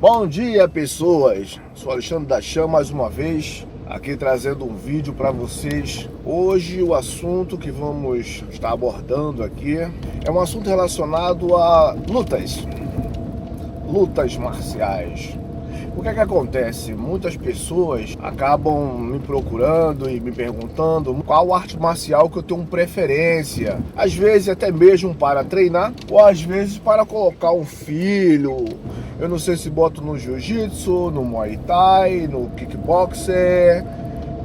Bom dia, pessoas! Sou Alexandre da Chama mais uma vez, aqui trazendo um vídeo para vocês. Hoje o assunto que vamos estar abordando aqui é um assunto relacionado a lutas marciais. O que é que acontece? Muitas pessoas acabam me procurando e me perguntando qual arte marcial que eu tenho preferência. Às vezes até mesmo para treinar, ou às vezes para colocar um filho. Eu não sei se boto no jiu-jitsu, no muay thai, no kickboxer,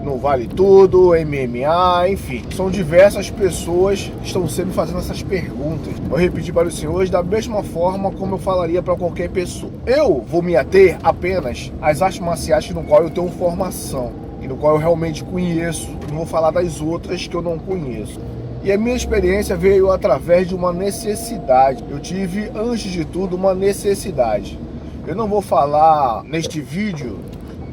no vale tudo, MMA, enfim. São diversas pessoas que estão sempre fazendo essas perguntas. Vou repetir para os senhores da mesma forma como eu falaria para qualquer pessoa. Eu vou me ater apenas às artes marciais no qual eu tenho formação e no qual eu realmente conheço. Não vou falar das outras que eu não conheço. E a minha experiência veio através de uma necessidade. Eu tive, antes de tudo, uma necessidade. Eu não vou falar neste vídeo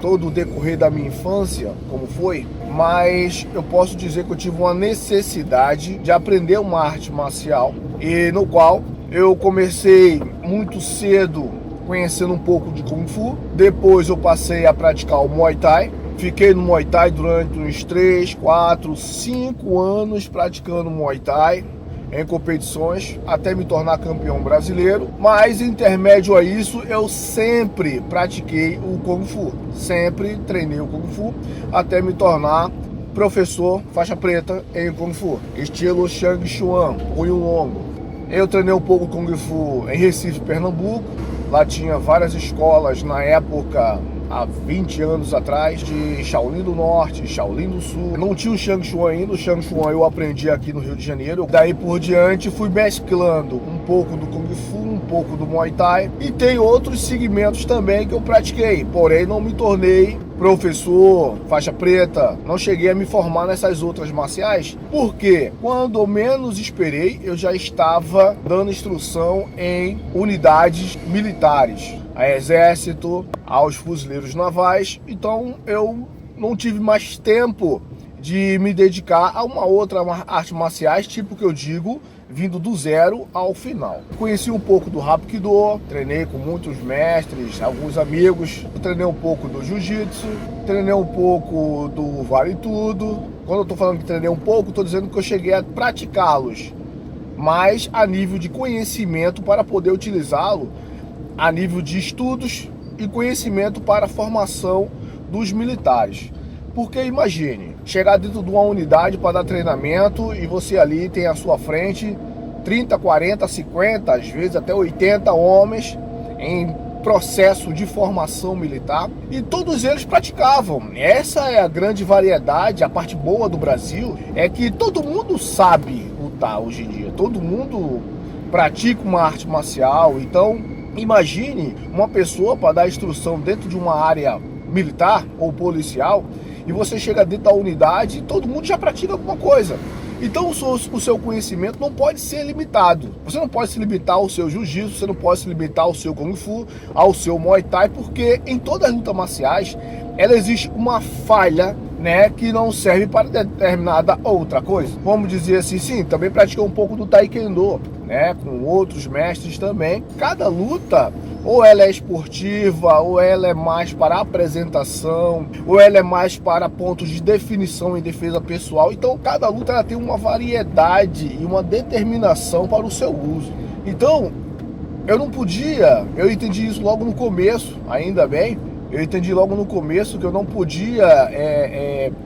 todo o decorrer da minha infância, como foi, mas eu posso dizer que eu tive uma necessidade de aprender uma arte marcial, e no qual eu comecei muito cedo conhecendo um pouco de Kung Fu. Depois eu passei a praticar o Muay Thai. Fiquei no Muay Thai durante uns 3, 4, 5 anos praticando Muay Thai em competições, até me tornar campeão brasileiro. Mas intermédio a isso, eu sempre pratiquei o Kung Fu. Sempre treinei o Kung Fu até me tornar professor faixa preta em Kung Fu, estilo Shang Chuan, Punho Longo. Eu treinei um pouco Kung Fu em Recife, Pernambuco. Lá tinha várias escolas na época, há 20 anos atrás, de Shaolin do Norte, Shaolin do Sul. Não tinha o Shang Chuan ainda, o Shang Chuan eu aprendi aqui no Rio de Janeiro. Daí por diante fui mesclando um pouco do Kung Fu, um pouco do Muay Thai. E tem outros segmentos também que eu pratiquei, porém não me tornei professor, faixa preta, não cheguei a me formar nessas outras marciais, porque quando eu menos esperei, eu já estava dando instrução em unidades militares, a exército, aos fuzileiros navais. Então eu não tive mais tempo de me dedicar a uma outra arte marciais, tipo que eu digo, vindo do zero ao final. Conheci um pouco do Hapkido, treinei com muitos mestres, alguns amigos, treinei um pouco do Jiu-Jitsu, treinei um pouco do Vale Tudo. Quando eu tô falando que treinei um pouco, tô dizendo que eu cheguei a praticá-los, mas a nível de conhecimento para poder utilizá-lo, a nível de estudos e conhecimento para a formação dos militares. Porque imagine, chegar dentro de uma unidade para dar treinamento e você ali tem à sua frente 30, 40, 50, às vezes até 80 homens em processo de formação militar, e todos eles praticavam. Essa é a grande variedade. A parte boa do Brasil é que todo mundo sabe lutar hoje em dia, todo mundo pratica uma arte marcial. Então imagine uma pessoa para dar instrução dentro de uma área militar ou policial, e você chega dentro da unidade e todo mundo já pratica alguma coisa. Então o seu conhecimento não pode ser limitado. Você não pode se limitar ao seu jiu-jitsu, você não pode se limitar ao seu Kung Fu, ao seu Muay Thai, porque em todas as lutas marciais ela existe uma falha, né, que não serve para determinada outra coisa. Vamos dizer assim, sim, também pratiquei um pouco do Taekwondo, né, com outros mestres também. Cada luta, ou ela é esportiva, ou ela é mais para apresentação, ou ela é mais para pontos de definição em defesa pessoal. Então cada luta ela tem uma variedade e uma determinação para o seu uso. Então eu não podia, eu entendi isso logo no começo, ainda bem. Eu entendi logo no começo que eu não podia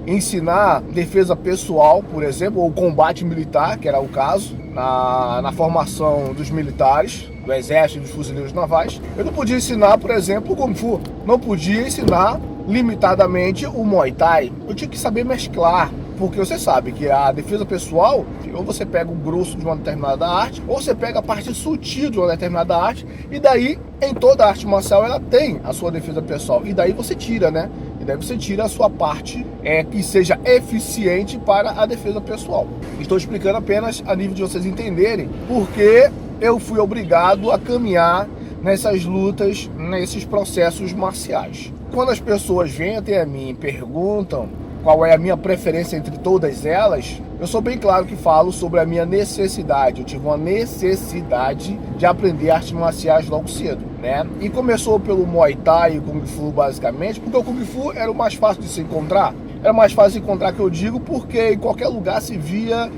ensinar defesa pessoal, por exemplo, ou combate militar, que era o caso, na formação dos militares, do exército e dos fuzileiros navais. Eu não podia ensinar, por exemplo, o Kung Fu. Não podia ensinar limitadamente o Muay Thai. Eu tinha que saber mesclar, porque você sabe que a defesa pessoal, ou você pega o grosso de uma determinada arte, ou você pega a parte sutil de uma determinada arte, e daí, em toda arte marcial, ela tem a sua defesa pessoal, e daí você tira, né? E daí você tira a sua parte que seja eficiente para a defesa pessoal. Estou explicando apenas a nível de vocês entenderem, porque eu fui obrigado a caminhar nessas lutas, nesses processos marciais. Quando as pessoas vêm até a mim e perguntam qual é a minha preferência entre todas elas, eu sou bem claro que falo sobre a minha necessidade. Eu tive uma necessidade de aprender artes marciais logo cedo, né? E começou pelo Muay Thai e o Kung Fu, basicamente, porque o Kung Fu era o mais fácil de se encontrar. Era mais fácil de encontrar, que eu digo, porque em qualquer lugar se via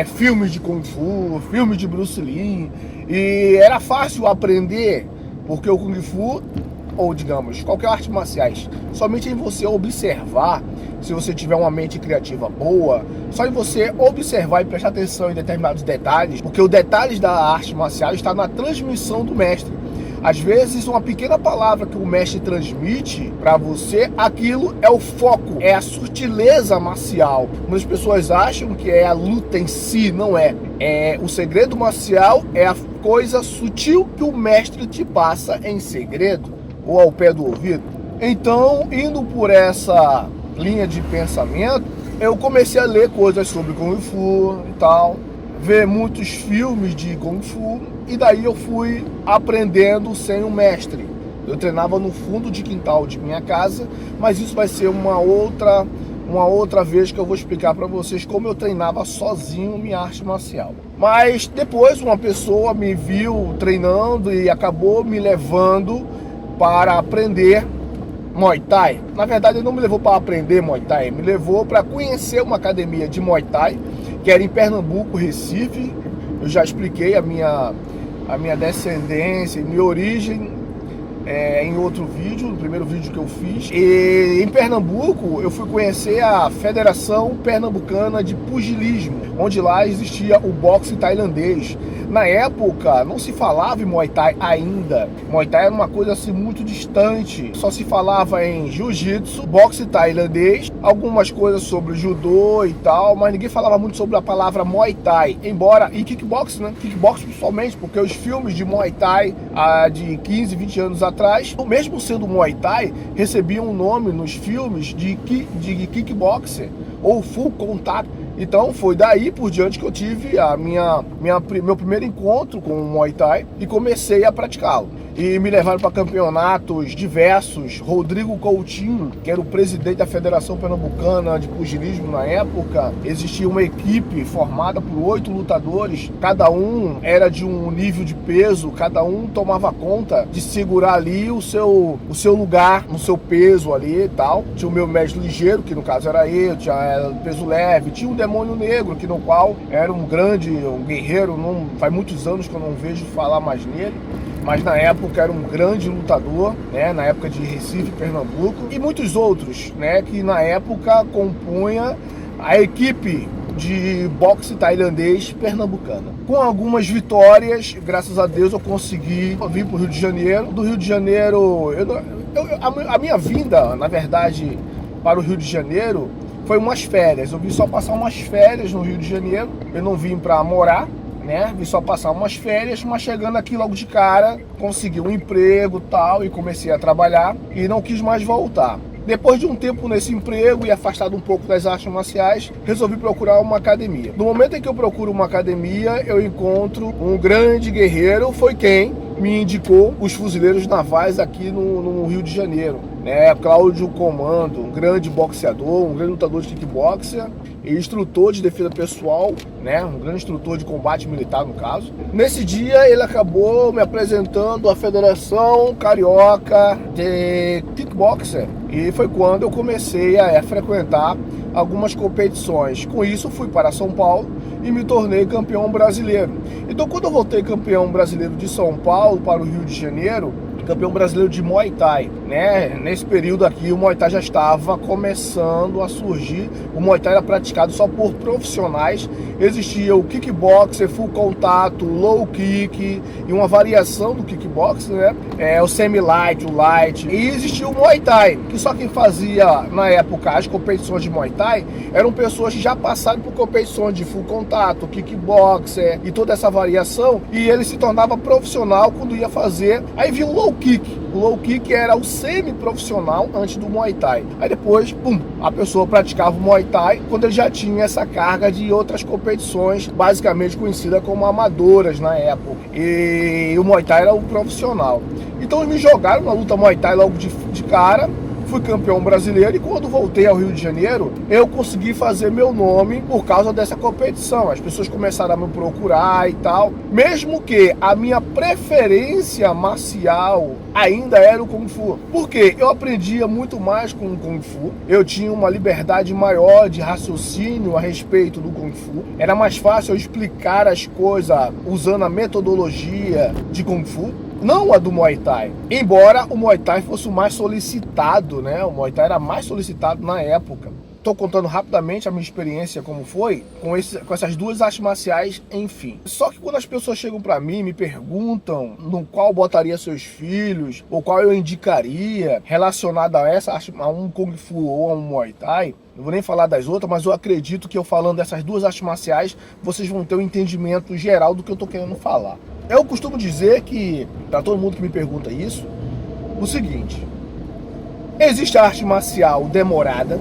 filmes de Kung Fu, filmes de Bruce Lee, e era fácil aprender, porque o Kung Fu, ou digamos, qualquer arte marciais, somente em você observar, se você tiver uma mente criativa boa, só em você observar e prestar atenção em determinados detalhes, porque os detalhes da arte marcial está na transmissão do mestre. Às vezes, uma pequena palavra que o mestre transmite para você, aquilo é o foco, é a sutileza marcial. Muitas pessoas acham que é a luta em si, não é. O segredo marcial é a coisa sutil que o mestre te passa em segredo, ou ao pé do ouvido. Então, indo por essa linha de pensamento, eu comecei a ler coisas sobre Kung Fu e tal, ver muitos filmes de Kung Fu, e daí eu fui aprendendo sem um mestre. Eu treinava no fundo de quintal de minha casa, mas isso vai ser uma outra vez que eu vou explicar para vocês como eu treinava sozinho minha arte marcial. Mas depois uma pessoa me viu treinando e acabou me levando para aprender Muay Thai. Na verdade, ele não me levou para aprender Muay Thai, me levou para conhecer uma academia de Muay Thai, que era em Pernambuco, Recife. Eu já expliquei a minha descendência, minha origem em outro vídeo, no primeiro vídeo que eu fiz. E em Pernambuco eu fui conhecer a Federação Pernambucana de Pugilismo, onde lá existia o boxe tailandês. Na época não se falava em Muay Thai ainda. Muay Thai era uma coisa assim muito distante. Só se falava em jiu-jitsu, boxe tailandês, algumas coisas sobre judô e tal, mas ninguém falava muito sobre a palavra Muay Thai. Embora, e kickbox, né? Kickbox principalmente, porque os filmes de Muay Thai de 15, 20 anos atrás, mesmo sendo Muay Thai, recebiam um nome nos filmes de kickboxer ou full contact. Então foi daí por diante que eu tive meu primeiro encontro com o Muay Thai e comecei a praticá-lo. E me levaram para campeonatos diversos. Rodrigo Coutinho, que era o presidente da Federação Pernambucana de Pugilismo na época, existia uma equipe formada por 8 lutadores, cada um era de um nível de peso, cada um tomava conta de segurar ali o seu lugar, no seu peso ali e tal. Tinha o meu mestre ligeiro, que no caso era eu, tinha peso leve, tinha um demônio negro, que no qual era um guerreiro, faz muitos anos que eu não vejo falar mais nele, mas na época era um grande lutador, né, na época de Recife, Pernambuco, e muitos outros, né, que na época compunha a equipe de boxe tailandês pernambucana. Com algumas vitórias, graças a Deus eu consegui vir para o Rio de Janeiro. Do Rio de Janeiro, a minha vinda, na verdade, para o Rio de Janeiro foi umas férias. Eu vim só passar umas férias no Rio de Janeiro, eu não vim para morar, né? Vim só passar umas férias, mas chegando aqui logo de cara, consegui um emprego tal, e comecei a trabalhar e não quis mais voltar. Depois de um tempo nesse emprego e afastado um pouco das artes marciais, resolvi procurar uma academia. No momento em que eu procuro uma academia, eu encontro um grande guerreiro, foi quem me indicou os Fuzileiros Navais aqui no Rio de Janeiro, né? Cláudio Comando, um grande boxeador, um grande lutador de kickboxer e instrutor de defesa pessoal, né? Um grande instrutor de combate militar, no caso. Nesse dia ele acabou me apresentando a Federação Carioca de Kickboxer, e foi quando eu comecei a frequentar algumas competições. Com isso fui para São Paulo e me tornei campeão brasileiro. Então, quando eu voltei campeão brasileiro de São Paulo para o Rio de Janeiro, campeão brasileiro de Muay Thai, né? Nesse período aqui o Muay Thai já estava começando a surgir. O Muay Thai era praticado só por profissionais. Existia o kickboxer, full contato, low kick e uma variação do kickboxer, né? O semi-light, o light. E existia o Muay Thai, que só quem fazia na época as competições de Muay Thai eram pessoas que já passaram por competições de full contato, kickboxer e toda essa variação, e ele se tornava profissional quando ia fazer. Aí vinha o low kick. O low kick era o semi-profissional antes do Muay Thai. Aí depois, a pessoa praticava o Muay Thai quando ele já tinha essa carga de outras competições, basicamente conhecidas como amadoras na época. E o Muay Thai era o profissional. Então eles me jogaram na luta Muay Thai logo de cara. fui campeão brasileiro e quando voltei ao Rio de Janeiro, eu consegui fazer meu nome por causa dessa competição. As pessoas começaram a me procurar e tal, mesmo que a minha preferência marcial ainda era o Kung Fu. Porque eu aprendia muito mais com o Kung Fu, eu tinha uma liberdade maior de raciocínio a respeito do Kung Fu, era mais fácil eu explicar as coisas usando a metodologia de Kung Fu, não a do Muay Thai. Embora o Muay Thai fosse o mais solicitado, né? O Muay Thai era mais solicitado na época. Estou contando rapidamente a minha experiência como foi com essas duas artes marciais, enfim. Só que quando as pessoas chegam para mim e me perguntam no qual botaria seus filhos, ou qual eu indicaria relacionado a essa arte, a um Kung Fu ou a um Muay Thai, não vou nem falar das outras, mas eu acredito que eu falando dessas duas artes marciais, vocês vão ter um entendimento geral do que eu estou querendo falar. Eu costumo dizer que, para todo mundo que me pergunta isso, o seguinte: existe a arte marcial demorada,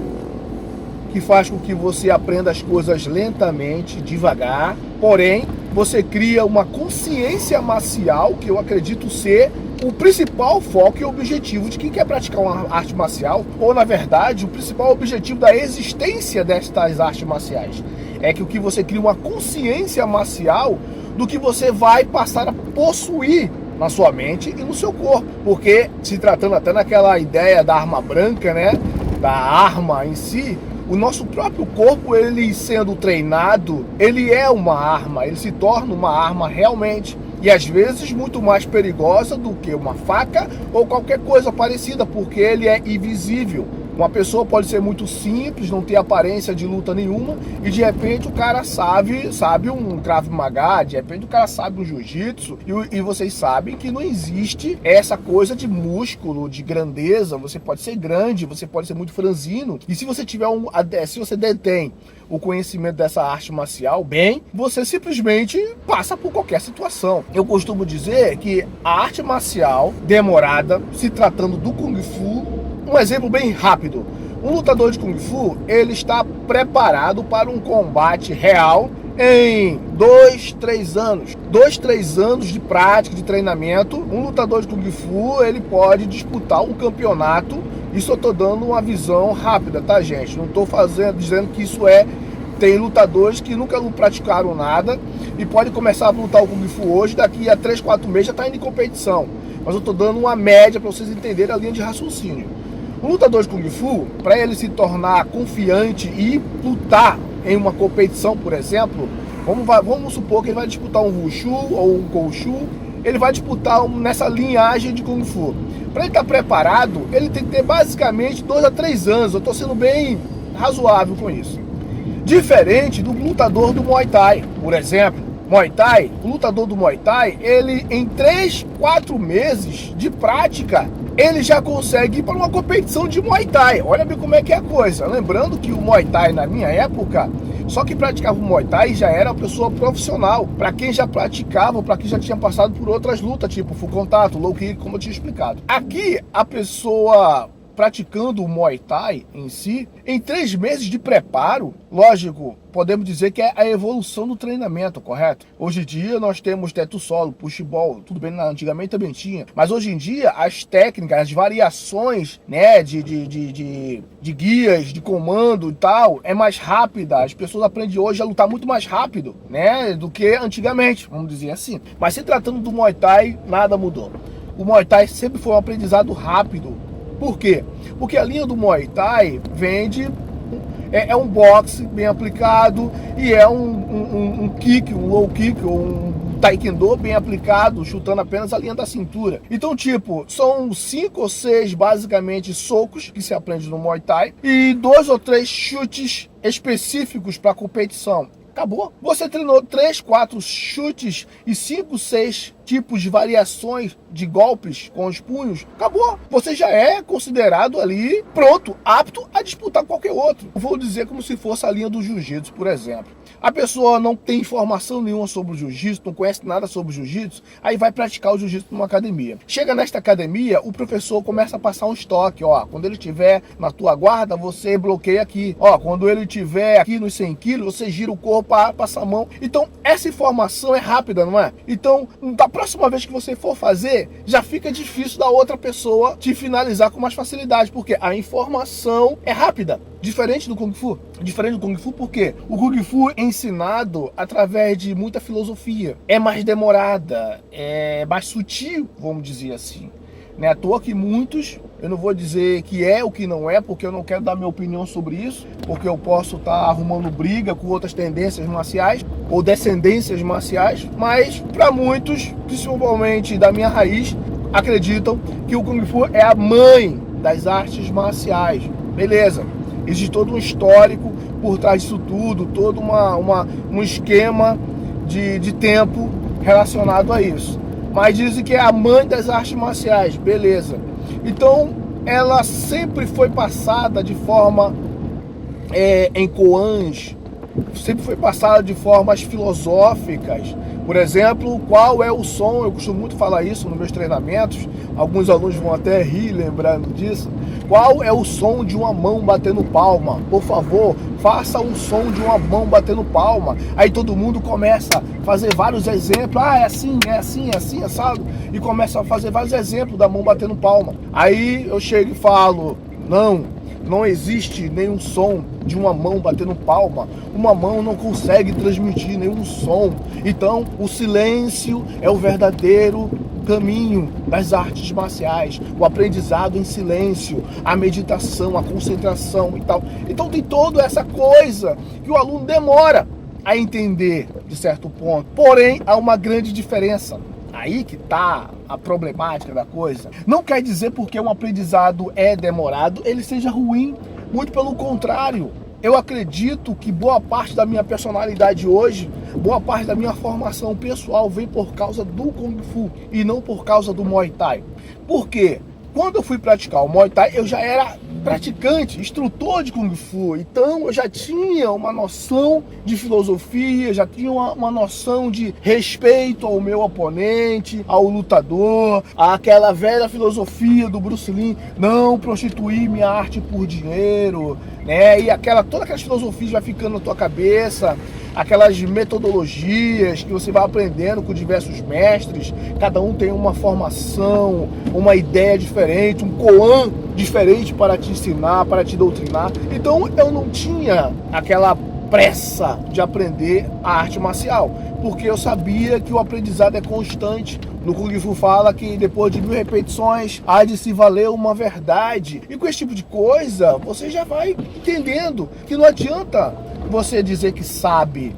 que faz com que você aprenda as coisas lentamente, devagar, porém, você cria uma consciência marcial, que eu acredito ser o principal foco e objetivo de quem quer praticar uma arte marcial, ou na verdade, o principal objetivo da existência destas artes marciais. É que o que você cria uma consciência marcial do que você vai passar a possuir na sua mente e no seu corpo. Porque, se tratando até naquela ideia da arma branca, né, da arma em si, o nosso próprio corpo, ele sendo treinado, ele é uma arma, ele se torna uma arma realmente. E às vezes muito mais perigosa do que uma faca ou qualquer coisa parecida, porque ele é invisível. Uma pessoa pode ser muito simples, não ter aparência de luta nenhuma, e de repente o cara sabe um Krav Maga, de repente o cara sabe um jiu-jitsu, e vocês sabem que não existe essa coisa de músculo, de grandeza. Você pode ser grande, você pode ser muito franzino, e se você tiver se você detém o conhecimento dessa arte marcial bem, você simplesmente passa por qualquer situação. Eu costumo dizer que a arte marcial demorada, se tratando do Kung Fu, um exemplo bem rápido: um lutador de Kung Fu, ele está preparado para um combate real em 2-3 anos. 2-3 anos de prática, de treinamento. Um lutador de Kung Fu, ele pode disputar um campeonato. Isso eu estou dando uma visão rápida, tá, gente? Não estou dizendo que isso tem lutadores que nunca praticaram nada e pode começar a lutar o Kung Fu hoje, daqui a 3-4 meses já está indo em competição. Mas eu estou dando uma média para vocês entenderem a linha de raciocínio. Um lutador de Kung Fu, para ele se tornar confiante e lutar em uma competição, por exemplo, vamos supor que ele vai disputar um Wushu ou um Koushu, ele vai disputar nessa linhagem de Kung Fu. Para ele estar preparado, ele tem que ter basicamente 2 a 3 anos. Eu estou sendo bem razoável com isso. Diferente do lutador do Muay Thai, por exemplo. Muay Thai, o lutador do Muay Thai, ele em 3-4 meses de prática, ele já consegue ir para uma competição de Muay Thai. Olha bem como é que é a coisa. Lembrando que o Muay Thai, na minha época, só que praticava o Muay Thai já era uma pessoa profissional. Para quem já praticava, para quem já tinha passado por outras lutas, tipo full contato, low kick, como eu tinha explicado. Aqui, a pessoa praticando o Muay Thai em si, em 3 meses de preparo, lógico, podemos dizer que é a evolução do treinamento, correto? Hoje em dia nós temos teto solo, push ball, tudo bem, antigamente também tinha, mas hoje em dia as técnicas, as variações, né, de guias, de comando e tal, é mais rápida. As pessoas aprendem hoje a lutar muito mais rápido, né, do que antigamente, vamos dizer assim. Mas se tratando do Muay Thai, nada mudou. O Muay Thai sempre foi um aprendizado rápido. Por quê? Porque a linha do Muay Thai é um boxe bem aplicado e é um kick, um low kick ou um taekwondo bem aplicado, chutando apenas a linha da cintura. Então, tipo, são 5 ou 6 basicamente socos que se aprende no Muay Thai e 2 ou 3 chutes específicos para competição. Acabou. Você treinou 3, 4 chutes e 5, 6 tipos de variações de golpes com os punhos. Acabou. Você já é considerado ali pronto, apto a disputar qualquer outro. Vou dizer como se fosse a linha do jiu-jitsu, por exemplo. A pessoa não tem informação nenhuma sobre o jiu-jitsu, não conhece nada sobre o jiu-jitsu, aí vai praticar o jiu-jitsu numa academia. Chega nesta academia, o professor começa a passar um estoque, ó, quando ele estiver na tua guarda, você bloqueia aqui, ó, quando ele estiver aqui nos 100 quilos, você gira o corpo, passa a mão. Então, essa informação é rápida, não é? Então, não dá próxima vez que você for fazer, já fica difícil da outra pessoa te finalizar com mais facilidade, porque a informação é rápida. Diferente do Kung Fu. Diferente do Kung Fu porque o Kung Fu é ensinado através de muita filosofia. É mais demorada, é mais sutil, vamos dizer assim. Não é à toa que muitos, eu não vou dizer que é ou que não é, porque eu não quero dar minha opinião sobre isso, porque eu posso estar arrumando briga com outras tendências marciais ou descendências marciais, mas para muitos, principalmente da minha raiz, acreditam que o Kung Fu é a mãe das artes marciais. Beleza, existe todo um histórico por trás disso tudo, todo um esquema de tempo relacionado a isso. Mas dizem que é a mãe das artes marciais, beleza. Então, ela sempre foi passada de forma em koans, sempre foi passada de formas filosóficas. Por exemplo, qual é o som? Eu costumo muito falar isso nos meus treinamentos. Alguns alunos vão até rir lembrando disso. Qual é o som de uma mão batendo palma? Por favor, faça um som de uma mão batendo palma. Aí todo mundo começa a fazer vários exemplos. Ah, é assim, assado. E começa a fazer vários exemplos da mão batendo palma. Aí eu chego e falo, não existe nenhum som de uma mão batendo palma. Uma mão não consegue transmitir nenhum som. Então, o silêncio é o verdadeiro caminho das artes marciais, o aprendizado em silêncio, a meditação, a concentração e tal. Então tem toda essa coisa que o aluno demora a entender de certo ponto. Porém, há uma grande diferença. Aí que está a problemática da coisa. Não quer dizer porque um aprendizado é demorado, ele seja ruim. Muito pelo contrário. Eu acredito que boa parte da minha personalidade hoje, boa parte da minha formação pessoal vem por causa do Kung Fu e não por causa do Muay Thai. Por quê? Quando eu fui praticar o Muay Thai, eu já era praticante, instrutor de Kung Fu. Então eu já tinha uma noção de filosofia, já tinha uma noção de respeito ao meu oponente, ao lutador, aquela velha filosofia do Bruce Lee, não prostituir minha arte por dinheiro, né? E todas aquelas filosofias vai ficando na tua cabeça, aquelas metodologias que você vai aprendendo com diversos mestres, cada um tem uma formação, uma ideia diferente, um koan diferente para te ensinar, para te doutrinar. Então eu não tinha aquela pressa de aprender a arte marcial, porque eu sabia que o aprendizado é constante. No Kung Fu fala que depois de 1000 repetições há de se valer uma verdade. E com esse tipo de coisa, você já vai entendendo que não adianta você dizer que sabe,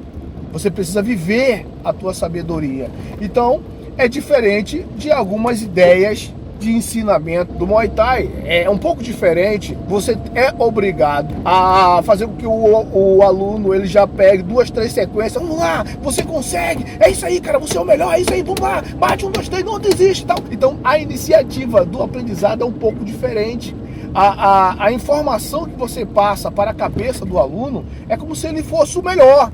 você precisa viver a tua sabedoria. Então, é diferente de algumas ideias de ensinamento do Muay Thai. É um pouco diferente. Você é obrigado a fazer com que o aluno ele já pegue 2, 3 sequências. Vamos lá, você consegue. É isso aí, cara, você é o melhor. É isso aí, vamos lá. Bate 1, 2, 3, não desiste, tal. Então, a iniciativa do aprendizado é um pouco diferente. A informação que você passa para a cabeça do aluno é como se ele fosse o melhor.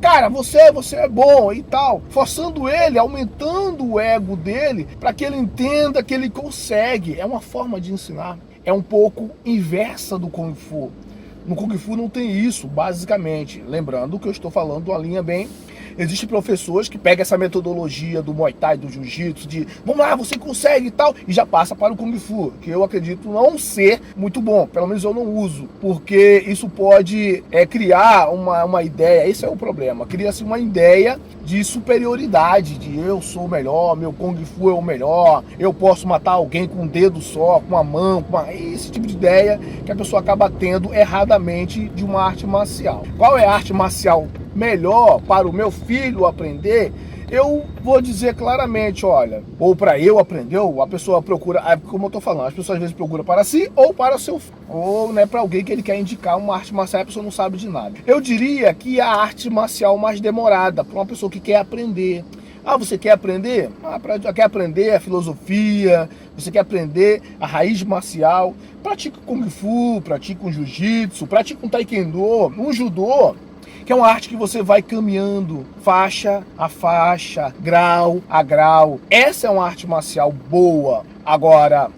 Cara, você é bom e tal, forçando ele, aumentando o ego dele para que ele entenda que ele consegue. É uma forma de ensinar, é um pouco inversa do Kung Fu. No Kung Fu não tem isso, basicamente. Lembrando que eu estou falando de uma linha bem... Existem professores que pegam essa metodologia do Muay Thai, do Jiu-Jitsu, de vamos lá, você consegue e tal, e já passa para o Kung Fu, que eu acredito não ser muito bom, pelo menos eu não uso, porque isso pode criar uma ideia, esse é o problema, cria-se uma ideia de superioridade, de eu sou o melhor, meu Kung Fu é o melhor, eu posso matar alguém com um dedo só, com uma mão, esse tipo de ideia que a pessoa acaba tendo erradamente de uma arte marcial. Qual é a arte marcial melhor para o meu filho aprender? Eu vou dizer claramente, olha, ou para eu aprender, ou a pessoa procura, como eu tô falando, as pessoas às vezes procuram para si ou para o seu filho, ou né, para alguém que ele quer indicar uma arte marcial e a pessoa não sabe de nada. Eu diria que a arte marcial mais demorada para uma pessoa que quer aprender. Você quer aprender? Quer aprender a filosofia, você quer aprender a raiz marcial, pratica Kung Fu, pratica um Jiu-Jitsu, pratica um Taekwondo, um Judô, que é uma arte que você vai caminhando faixa a faixa, grau a grau. Essa é uma arte marcial boa. Agora,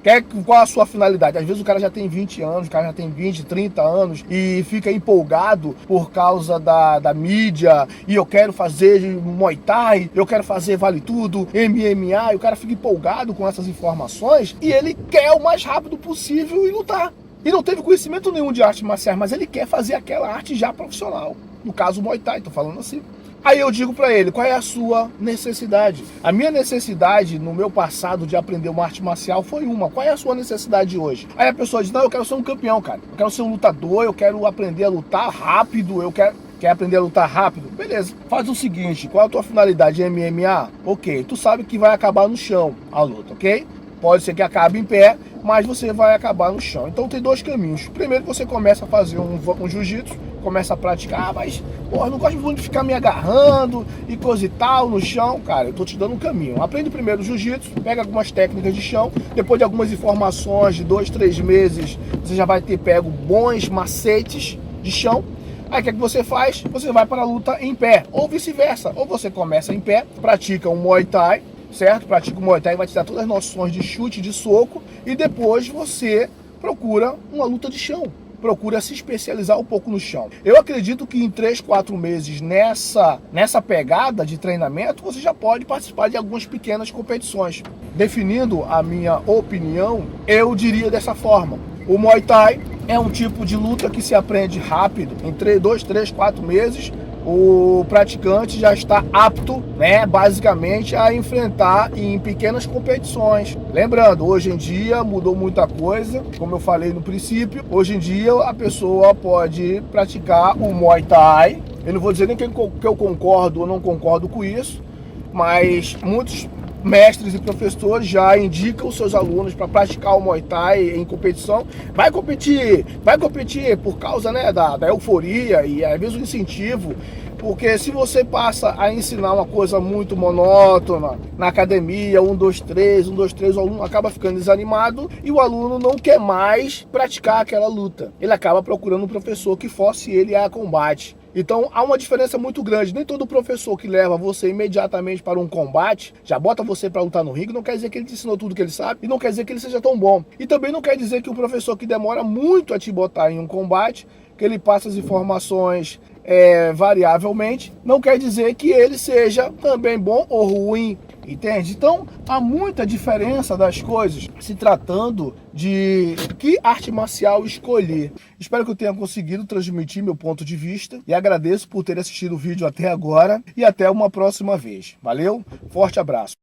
qual a sua finalidade? Às vezes o cara já tem 20 anos, o cara já tem 20, 30 anos e fica empolgado por causa da mídia, e eu quero fazer Muay Thai, eu quero fazer Vale Tudo, MMA, e o cara fica empolgado com essas informações e ele quer o mais rápido possível e lutar. E não teve conhecimento nenhum de artes marciais, mas ele quer fazer aquela arte já profissional. No caso, o Muay Thai, tô falando assim. Aí eu digo pra ele, qual é a sua necessidade? A minha necessidade no meu passado de aprender uma arte marcial foi uma. Qual é a sua necessidade hoje? Aí a pessoa diz, não, eu quero ser um campeão, cara. Eu quero ser um lutador, eu quero aprender a lutar rápido, Quer aprender a lutar rápido? Beleza. Faz o seguinte, qual é a tua finalidade? MMA? Ok, tu sabe que vai acabar no chão a luta, ok? Pode ser que acabe em pé, mas você vai acabar no chão. Então tem dois caminhos. Primeiro você começa a fazer um jiu-jitsu, começa a praticar, mas porra, não gosto muito de ficar me agarrando e coisa e tal no chão. Cara, eu tô te dando um caminho. Aprende primeiro o jiu-jitsu, pega algumas técnicas de chão, depois de algumas informações de 2, 3 meses, você já vai ter pego bons macetes de chão. Aí o que é que você faz? Você vai para a luta em pé, ou vice-versa. Ou você começa em pé, pratica um Muay Thai, certo? Pratica o Muay Thai, vai te dar todas as noções de chute, de soco, e depois você procura uma luta de chão. Procura se especializar um pouco no chão. Eu acredito que em 3, 4 meses nessa pegada de treinamento, você já pode participar de algumas pequenas competições. Definindo a minha opinião, eu diria dessa forma. O Muay Thai é um tipo de luta que se aprende rápido, em 2, 3, 4 meses, o praticante já está apto, né, basicamente, a enfrentar em pequenas competições. Lembrando, hoje em dia mudou muita coisa, como eu falei no princípio, hoje em dia a pessoa pode praticar o Muay Thai. Eu não vou dizer nem que eu concordo ou não concordo com isso, mas muitos mestres e professores já indicam os seus alunos para praticar o Muay Thai em competição. Vai competir por causa, né, da euforia e às vezes o incentivo. Porque se você passa a ensinar uma coisa muito monótona na academia, 1, 2, 3, 1, 2, 3, o aluno acaba ficando desanimado e o aluno não quer mais praticar aquela luta. Ele acaba procurando um professor que force ele a combate. Então há uma diferença muito grande. Nem todo professor que leva você imediatamente para um combate, já bota você para lutar no ringue, não quer dizer que ele te ensinou tudo que ele sabe e não quer dizer que ele seja tão bom. E também não quer dizer que o professor que demora muito a te botar em um combate, que ele passa as informações variavelmente, não quer dizer que ele seja também bom ou ruim, entende? Então há muita diferença das coisas se tratando de que arte marcial escolher. Espero que eu tenha conseguido transmitir meu ponto de vista e agradeço por ter assistido o vídeo até agora e até uma próxima vez. Valeu, forte abraço.